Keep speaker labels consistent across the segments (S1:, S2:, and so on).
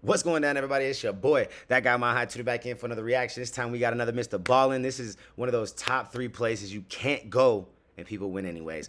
S1: What's going down, everybody? It's your boy, that guy my high, to the back in for another reaction. This time we got another Mr. Ballin. This is one of those top 3 places you can't go and people win anyways.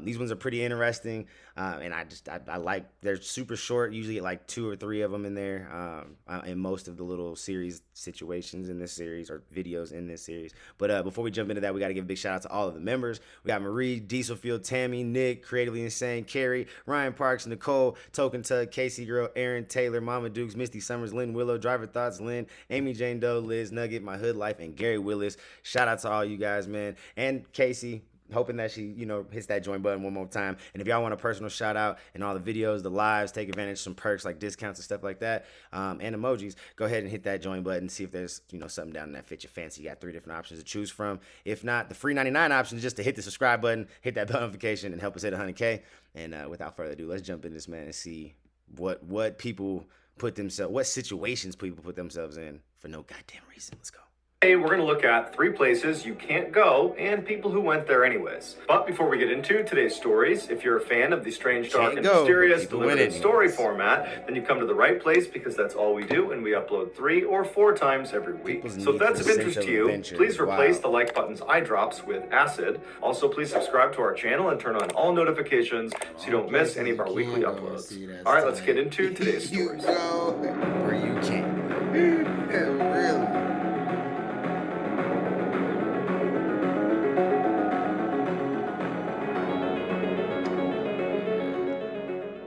S1: These ones are pretty interesting, and I like, they're super short. Usually get like 2 or 3 of them in there in most of the little series situations in this series or videos in this series. But before we jump into that, we got to give a big shout out to all of the members. We got Marie, Dieselfield, Tammy, Nick, Creatively Insane, Carrie, Ryan Parks, Nicole, Token Tug, Casey Girl, Aaron, Taylor, Mama Dukes, Misty Summers, Lynn Willow, Driver Thoughts, Lynn, Amy Jane Doe, Liz Nugget, My Hood Life, and Gary Willis. Shout out to all you guys, man. And Casey, hoping that she, hits that join button one more time. And if y'all want a personal shout out and all the videos, the lives, take advantage of some perks like discounts and stuff like that, and emojis, go ahead and hit that join button. See if there's, something down in that fits your fancy. You got 3 different options to choose from. If not, the free 99 option is just to hit the subscribe button, hit that bell notification, and help us hit 100K. And without further ado, let's jump in this, man, and see what people put themselves, what situations people put themselves in for no goddamn reason. Let's go.
S2: Today we're going to look at 3 places you can't go and people who went there anyways. But before we get into today's stories, if you're a fan of the strange, dark, and mysterious delivered story format, then you come to the right place because that's all we do, and we upload 3 or 4 times every week. So if that's of interest to you, please replace the like button's eye drops with acid. Also, please subscribe to our channel and turn on all notifications so you don't miss any of our weekly uploads. All right, let's get into today's stories.
S1: Where you can't. Really?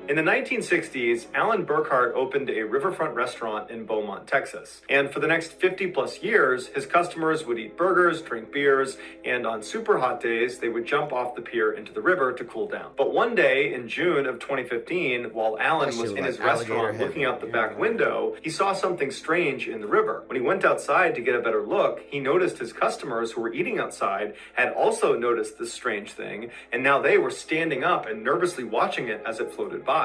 S2: In the 1960s, Alan Burkhart opened a riverfront restaurant in Beaumont, Texas. And for the next 50 plus years, his customers would eat burgers, drink beers, and on super hot days, they would jump off the pier into the river to cool down. But one day in June of 2015, while Alan was in his restaurant looking out the back window, he saw something strange in the river. When he went outside to get a better look, he noticed his customers who were eating outside had also noticed this strange thing, and now they were standing up and nervously watching it as it floated by.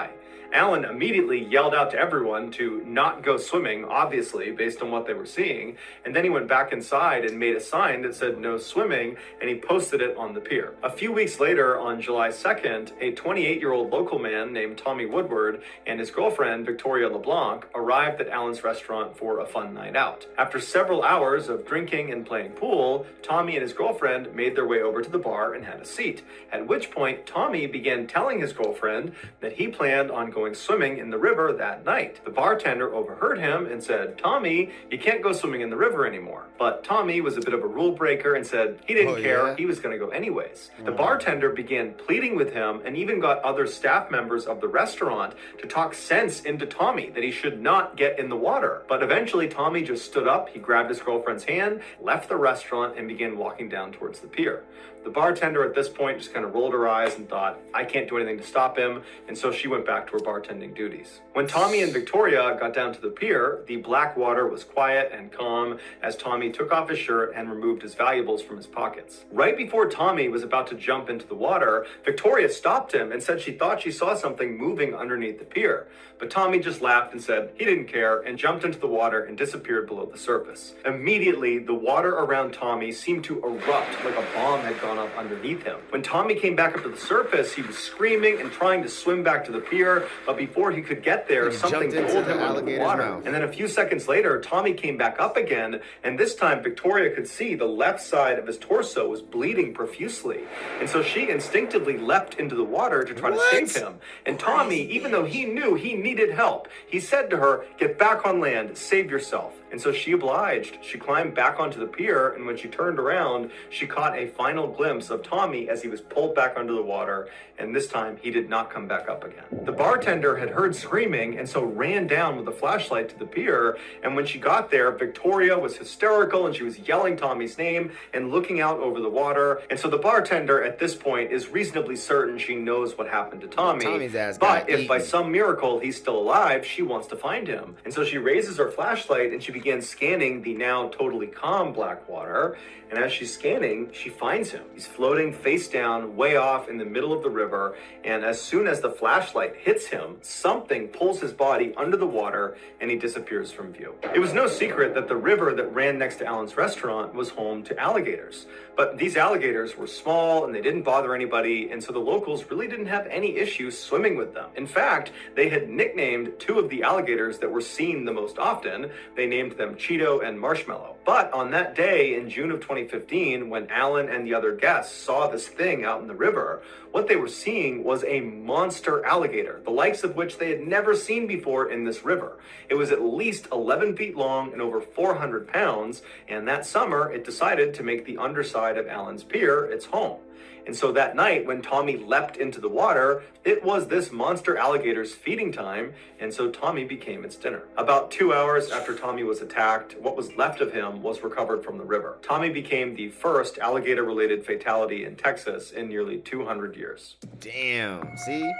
S2: Alan immediately yelled out to everyone to not go swimming, obviously, based on what they were seeing, and then he went back inside and made a sign that said no swimming, and he posted it on the pier. A few weeks later, on July 2nd, a 28-year-old local man named Tommy Woodward and his girlfriend, Victoria LeBlanc, arrived at Alan's restaurant for a fun night out. After several hours of drinking and playing pool, Tommy and his girlfriend made their way over to the bar and had a seat, at which point Tommy began telling his girlfriend that he planned on going swimming in the river that night. The bartender overheard him and said, "Tommy, you can't go swimming in the river anymore." But Tommy was a bit of a rule breaker and said he didn't care, he was going to go anyways. The bartender began pleading with him and even got other staff members of the restaurant to talk sense into Tommy that he should not get in the water. But eventually Tommy just stood up, he grabbed his girlfriend's hand, left the restaurant, and began walking down towards the pier. The bartender at this point just kind of rolled her eyes and thought, I can't do anything to stop him, and so she went back to her bartending duties. When Tommy and Victoria got down to the pier, the black water was quiet and calm as Tommy took off his shirt and removed his valuables from his pockets. Right before Tommy was about to jump into the water, Victoria stopped him and said she thought she saw something moving underneath the pier. But Tommy just laughed and said he didn't care and jumped into the water and disappeared below the surface. Immediately, the water around Tommy seemed to erupt like a bomb had gone up underneath him. When Tommy came back up to the surface, he was screaming and trying to swim back to the pier, but before he could get there, something pulled him under the water. And then a few seconds later, Tommy came back up again, and this time Victoria could see the left side of his torso was bleeding profusely. And so she instinctively leapt into the water to try to save him. And Tommy, even though he knew he needed help, he said to her, "Get back on land, save yourself." And so she obliged. She climbed back onto the pier, and when she turned around, she caught a final glimpse of Tommy as he was pulled back under the water, and this time he did not come back up again. The bartender had heard screaming and so ran down with a flashlight to the pier, and when she got there, Victoria was hysterical and she was yelling Tommy's name and looking out over the water, and so the bartender at this point is reasonably certain she knows what happened to Tommy.
S1: Tommy's ass
S2: but
S1: got
S2: if
S1: eaten.
S2: by some miracle he's still alive, she wants to find him. And so she raises her flashlight and she began scanning the now totally calm Blackwater, and as she's scanning, she finds him. He's floating face down way off in the middle of the river, and as soon as the flashlight hits him, something pulls his body under the water and he disappears from view. It was no secret that the river that ran next to Alan's restaurant was home to alligators, but these alligators were small and they didn't bother anybody, and so the locals really didn't have any issues swimming with them. In fact, they had nicknamed two of the alligators that were seen the most often. They named them Cheeto and Marshmallow. But on that day in June of 2015, when Alan and the other guests saw this thing out in the river, what they were seeing was a monster alligator, the likes of which they had never seen before in this river. It was at least 11 feet long and over 400 pounds, and that summer it decided to make the underside of Alan's pier its home. And so that night, when Tommy leapt into the water, it was this monster alligator's feeding time, and so Tommy became its dinner. About 2 hours after Tommy was attacked, what was left of him was recovered from the river. Tommy became the first alligator-related fatality in Texas in nearly 200 years.
S1: Damn, see?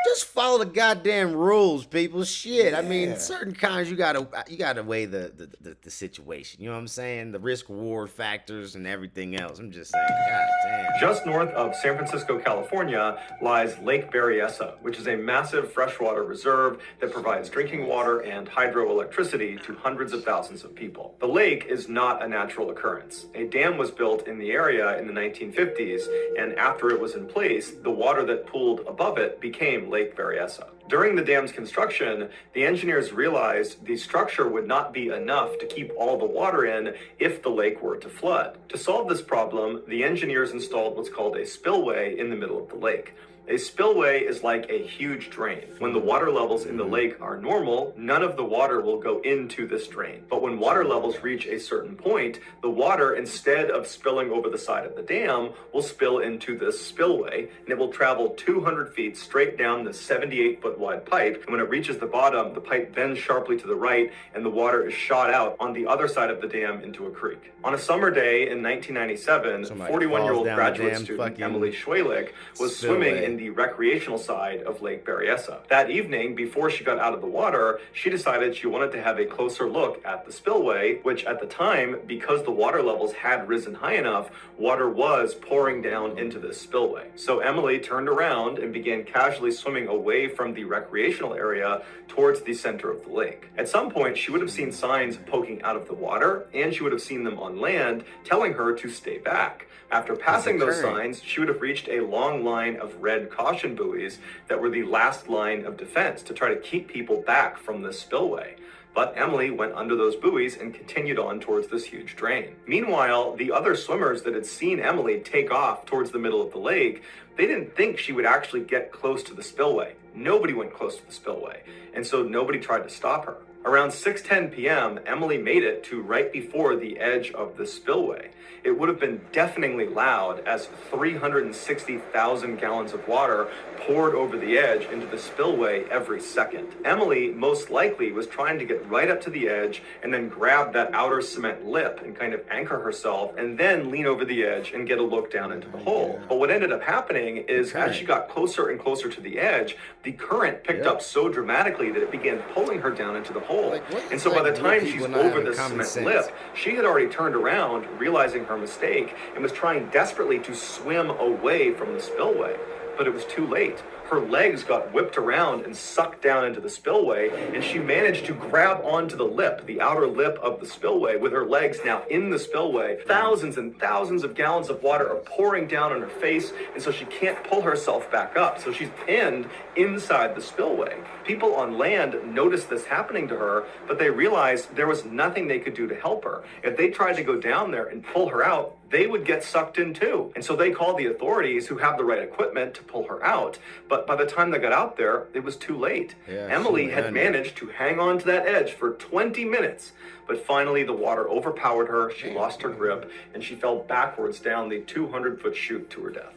S1: Just follow the goddamn rules, people. Shit. I mean, certain kinds you gotta weigh the situation. You know what I'm saying? The risk reward factors and everything else. I'm just saying, god damn.
S2: Just north of San Francisco, California, lies Lake Berryessa, which is a massive freshwater reserve that provides drinking water and hydroelectricity to hundreds of thousands of people. The lake is not a natural occurrence. A dam was built in the area in the 1950s, and after it was in place, the water that pooled above it became Lake Berryessa. During the dam's construction, the engineers realized the structure would not be enough to keep all the water in if the lake were to flood. To solve this problem, the engineers installed what's called a spillway in the middle of the lake. A spillway is like a huge drain. When the water levels in the lake are normal, none of the water will go into this drain. But when water levels reach a certain point, the water, instead of spilling over the side of the dam, will spill into this spillway, and it will travel 200 feet straight down the 78-foot wide pipe. And when it reaches the bottom, the pipe bends sharply to the right, and the water is shot out on the other side of the dam into a creek. On a summer day in 1997, 41-year-old graduate student Emily Schwalik was swimming in the recreational side of Lake Berryessa. That evening, before she got out of the water, she decided she wanted to have a closer look at the spillway, which at the time, because the water levels had risen high enough, water was pouring down into this spillway. So Emily turned around and began casually swimming away from the recreational area towards the center of the lake. At some point, she would have seen signs poking out of the water, and she would have seen them on land telling her to stay back. After passing those signs, she would have reached a long line of red caution buoys that were the last line of defense to try to keep people back from the spillway. But Emily went under those buoys and continued on towards this huge drain. Meanwhile, the other swimmers that had seen Emily take off towards the middle of the lake, they didn't think she would actually get close to the spillway. Nobody went close to the spillway, and so nobody tried to stop her. Around 6:10 p.m., Emily made it to right before the edge of the spillway. It would have been deafeningly loud as 360,000 gallons of water poured over the edge into the spillway every second. Emily most likely was trying to get right up to the edge and then grab that outer cement lip and kind of anchor herself and then lean over the edge and get a look down into the hole. But what ended up happening is as she got closer and closer to the edge, the current picked up so dramatically that it began pulling her down into the hole. And so by the time she's over this cement lip, she had already turned around, realizing her mistake, and was trying desperately to swim away from the spillway. But it was too late. Her legs got whipped around and sucked down into the spillway, and she managed to grab onto the lip, the outer lip of the spillway, with her legs now in the spillway. Thousands and thousands of gallons of water are pouring down on her face, and so she can't pull herself back up. So she's pinned inside the spillway. People on land noticed this happening to her, but they realized there was nothing they could do to help her. If they tried to go down there and pull her out, they would get sucked in too. And so they called the authorities, who have the right equipment, to pull her out. But by the time they got out there, it was too late. Emily had managed to hang on to that edge for 20 minutes. But finally, the water overpowered her, she lost her grip, and she fell backwards down the 200-foot chute to her death.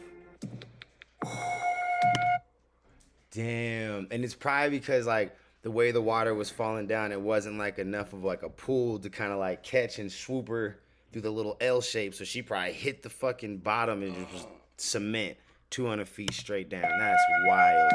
S1: Damn. And it's probably because, like, the way the water was falling down, it wasn't, like, enough of, like, a pool to kind of, like, catch and swoop her through the little L shape. So she probably hit the fucking bottom and just was cement 200 feet straight down. That's wild.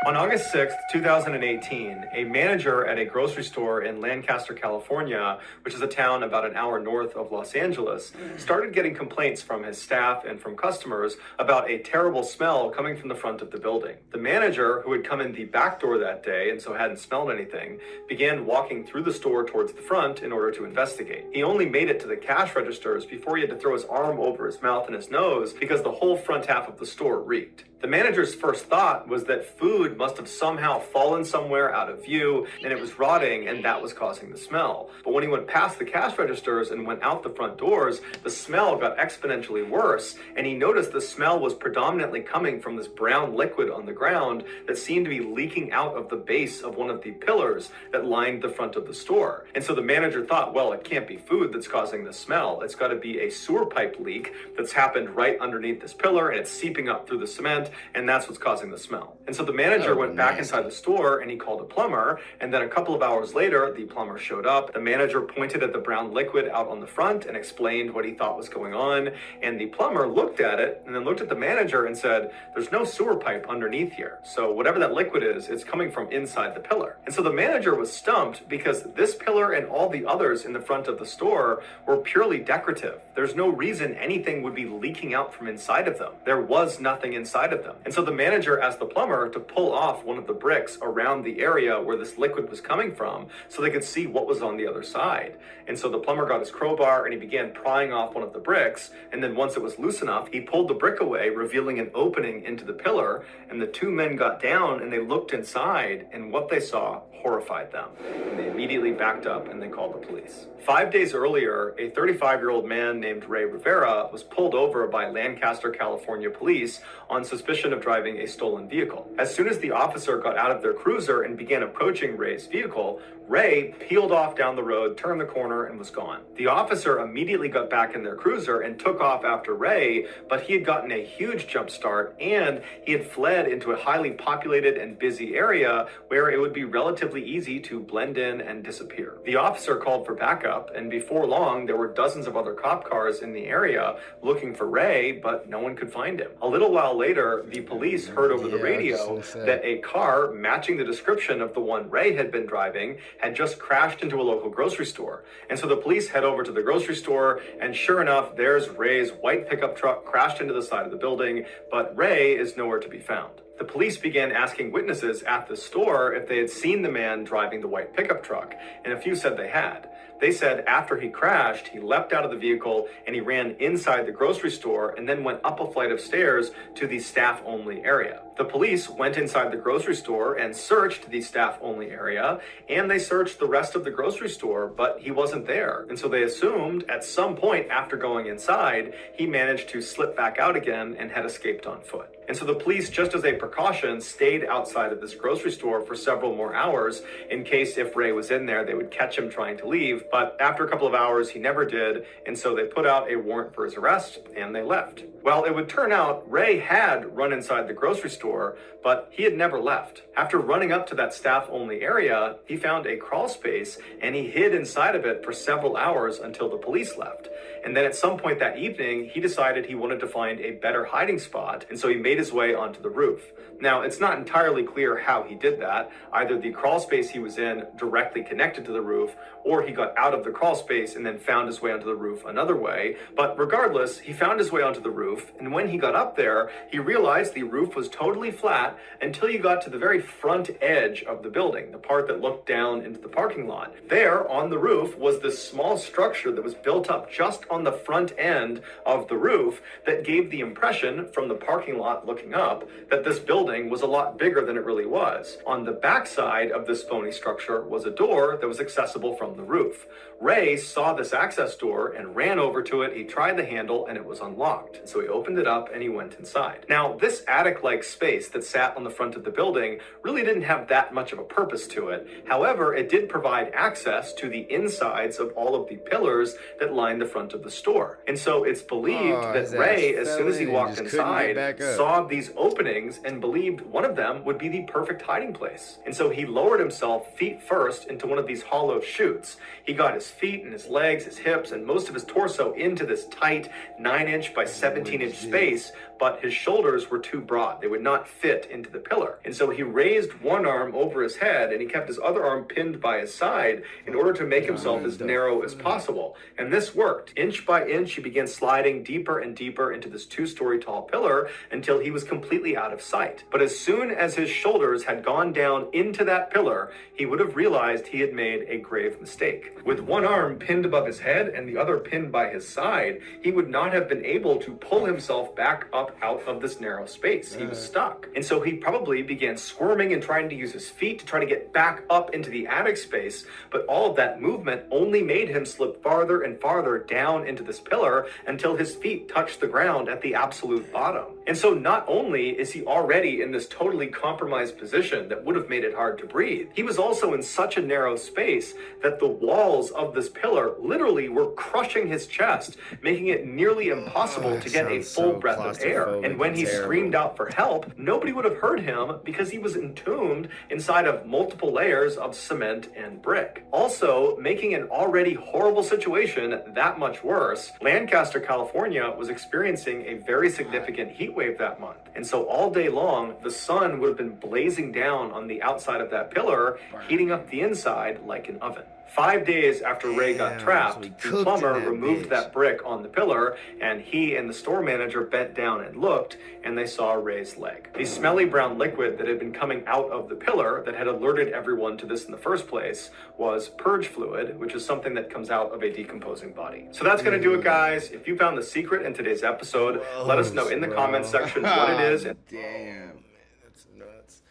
S2: On August 6th, 2018, a manager at a grocery store in Lancaster, California, which is a town about an hour north of Los Angeles, started getting complaints from his staff and from customers about a terrible smell coming from the front of the building. The manager, who had come in the back door that day and so hadn't smelled anything, began walking through the store towards the front in order to investigate. He only made it to the cash registers before he had to throw his arm over his mouth and his nose because the whole front half of the store reeked. The manager's first thought was that food must have somehow fallen somewhere out of view and it was rotting and that was causing the smell. But when he went past the cash registers and went out the front doors, the smell got exponentially worse and he noticed the smell was predominantly coming from this brown liquid on the ground that seemed to be leaking out of the base of one of the pillars that lined the front of the store. And so the manager thought, well, it can't be food that's causing the smell. It's got to be a sewer pipe leak that's happened right underneath this pillar and it's seeping up through the cement, and that's what's causing the smell. And so the manager went back inside the store and he called a plumber, and then a couple of hours later, the plumber showed up. The manager pointed at the brown liquid out on the front and explained what he thought was going on, and the plumber looked at it and then looked at the manager and said, there's no sewer pipe underneath here. So whatever that liquid is, it's coming from inside the pillar. And so the manager was stumped because this pillar and all the others in the front of the store were purely decorative. There's no reason anything would be leaking out from inside of them. There was nothing inside of them. And so the manager asked the plumber to pull off one of the bricks around the area where this liquid was coming from so they could see what was on the other side. And so the plumber got his crowbar and he began prying off one of the bricks. And then once it was loose enough, he pulled the brick away, revealing an opening into the pillar. And the two men got down and they looked inside, and what they saw horrified them. And they immediately backed up and they called the police. 5 days earlier, a 35-year-old man named Ray Rivera was pulled over by Lancaster, California police on suspicion of driving a stolen vehicle. As soon as the officer got out of their cruiser and began approaching Ray's vehicle, Ray peeled off down the road, turned the corner, and was gone. The officer immediately got back in their cruiser and took off after Ray, but he had gotten a huge jump start and he had fled into a highly populated and busy area where it would be relatively easy to blend in and disappear. The officer called for backup, and before long, there were dozens of other cop cars in the area looking for Ray, but no one could find him. A little while later, the police heard over the radio that a car matching the description of the one Ray had been driving had just crashed into a local grocery store. And so the police head over to the grocery store, and sure enough, there's Ray's white pickup truck crashed into the side of the building, but Ray is nowhere to be found. The police began asking witnesses at the store if they had seen the man driving the white pickup truck, and a few said they had. They said after he crashed, he leapt out of the vehicle and he ran inside the grocery store and then went up a flight of stairs to the staff-only area. The police went inside the grocery store and searched the staff-only area, and they searched the rest of the grocery store, but he wasn't there. And so they assumed at some point after going inside, he managed to slip back out again and had escaped on foot. And so the police, just as a precaution, stayed outside of this grocery store for several more hours in case if Ray was in there, they would catch him trying to leave. But after a couple of hours, he never did. And so they put out a warrant for his arrest and they left. Well, it would turn out Ray had run inside the grocery store, but he had never left. After running up to that staff-only area, he found a crawl space and he hid inside of it for several hours until the police left. And then at some point that evening, he decided he wanted to find a better hiding spot, and so he made his way onto the roof. Now, it's not entirely clear how he did that. Either the crawl space he was in directly connected to the roof, or he got out of the crawl space and then found his way onto the roof another way. But regardless, he found his way onto the roof, and when he got up there, he realized the roof was totally flat until you got to the very front edge of the building, the part that looked down into the parking lot. There, on the roof, was this small structure that was built up just on the front end of the roof that gave the impression from the parking lot looking up that this building was a lot bigger than it really was. On the backside of this phony structure was a door that was accessible from the roof. Ray saw this access door and ran over to it. He tried the handle and it was unlocked. So he opened it up and he went inside. Now, this attic-like space that sat on the front of the building really didn't have that much of a purpose to it. However, it did provide access to the insides of all of the pillars that lined the front of the store. And so it's believed that Ray, as soon as he walked inside, saw these openings and believed one of them would be the perfect hiding place. And so he lowered himself feet first into one of these hollow chutes. He got his feet and his legs, his hips, and most of his torso into this tight 9-inch by 17-inch space, but his shoulders were too broad. They would not fit into the pillar. And so he raised one arm over his head and he kept his other arm pinned by his side in order to make himself as narrow as possible. And this worked. Inch by inch, he began sliding deeper and deeper into this 2-story tall pillar until he was completely out of sight. But as soon as his shoulders had gone down into that pillar, he would have realized he had made a grave mistake. With one arm pinned above his head and the other pinned by his side, he would not have been able to pull himself back up out of this narrow space. He was stuck. And so he probably began squirming and trying to use his feet to try to get back up into the attic space, but all of that movement only made him slip farther and farther down into this pillar until his feet touched the ground at the absolute bottom. And so not only is he already in this totally compromised position that would have made it hard to breathe, he was also in such a narrow space that the walls of this pillar literally were crushing his chest, making it nearly impossible to get a full breath of air. And when he screamed out for help, nobody would have heard him because he was entombed inside of multiple layers of cement and brick. Also, making an already horrible situation that much worse, Lancaster, California was experiencing a very significant heat wave that month. And so all day long, the sun would have been blazing down on the outside of that pillar, heating up the inside like an oven. 5 days after Ray got trapped, the plumber removed that brick on the pillar, and he and the store manager bent down and looked, and they saw Ray's leg. The smelly brown liquid that had been coming out of the pillar that had alerted everyone to this in the first place was purge fluid, which is something that comes out of a decomposing body. So that's going to do it, guys. If you found the secret in today's episode, let us know in the comments section what it is.
S1: Damn, man, that's nuts.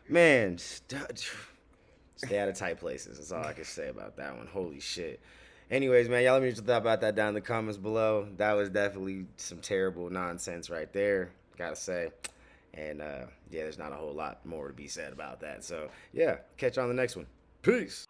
S1: Man, stay out of tight places. That's all I can say about that one. Holy shit. Anyways, man, y'all let me know what you thought about that down in the comments below. That was definitely some terrible nonsense right there, gotta say. And yeah, there's not a whole lot more to be said about that. So yeah, catch you on the next one. Peace.